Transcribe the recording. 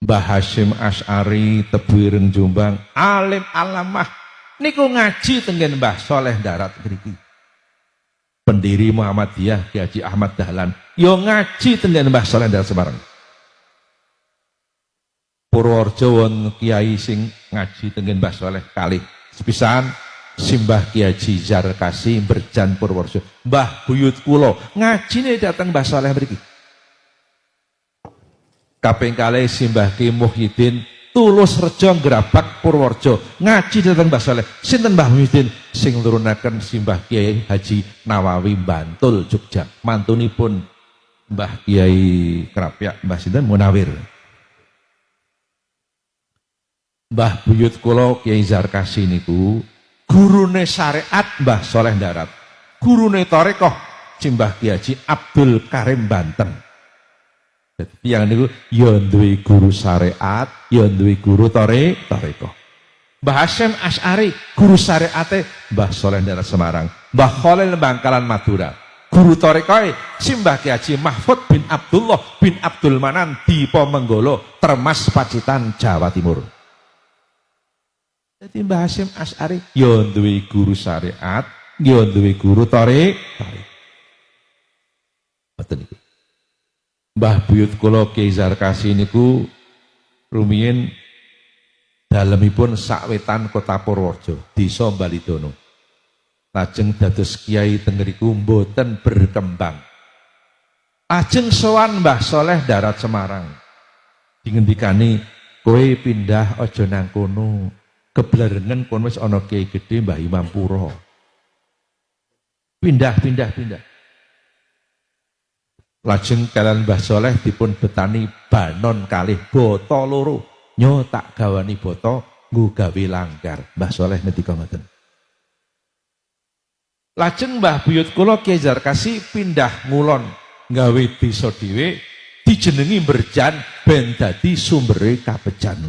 Mbah Hasyim Asy'ari Tebuireng Jombang, alim alamah niku ngaji tenggen Mbah Soleh Darat mriki. Pendiri Muhammadiyah Ki Haji Ahmad Dahlan yo ngaji tenggen Mbah Soleh Darat Semarang. Purworejo won kiai sing ngaji tenggen Mbah Soleh kalih sepisan Simbah Ki Haji Zarkasi Berjan Purworejo. Mbah buyut kula ngajine dateng Mbah Soleh mriki. Kaping kalih Simbah Ki Muhyiddin Tulus Rejo Grabak Purworejo ngaji dateng Mbah Soleh. Sinten Mbah Muhyiddin sing nurunaken Simbah Kiai Haji Nawawi Bantul Jogja. Mantunipun Mbah Kiai Krapyak Mbah sinten Munawir. Mbah buyut kula Kiai Zarkasi niku gurune syariat Mbah Soleh Darat, gurune tarekah Simbah Ki Haji Abdul Karim Banten. Dadi tiyang niku ya duwe guru syariat, ya duwe guru tarekah. Mbah Hasyim Asy'ari guru syariate Mbah Soleh Darat Semarang, Mbah Khalil Bangkalan Madura. Guru tarekah Simbah Ki Haji Mahfud bin Abdullah bin Abdul Manan Dipo Menggolo, Termas Pacitan, Jawa Timur. Jadi Mbah Hasyim Asy'ari ya duwe guru syariat, ya duwe guru tarekah. Mboten niku. Mbah buyut kula Kiai Zarkasi niku rumiyin dalemipun sawetan Kota Purworejo, Desa Balidono. Lajeng dados kiai teng ngriku mboten berkembang. Lajeng sowan Mbah Soleh Darat Semarang. Dingendikani, kowe pindah aja nang kono. Keblarengan kono wis ana kiai gedhe Mbah Imam Pura. Pindah. Lajeng kalian Mbah Soleh dipun betani banon kalih boto loro. Nyo tak gawani boto nggo gawe langgar. Mbah Soleh ngendika ngoten. Lajeng Mbah buyut kula Kiai Zarkasi pindah ngulon gawe desa dhewe dijenengi Berjan ben dadi sumbere kabejan.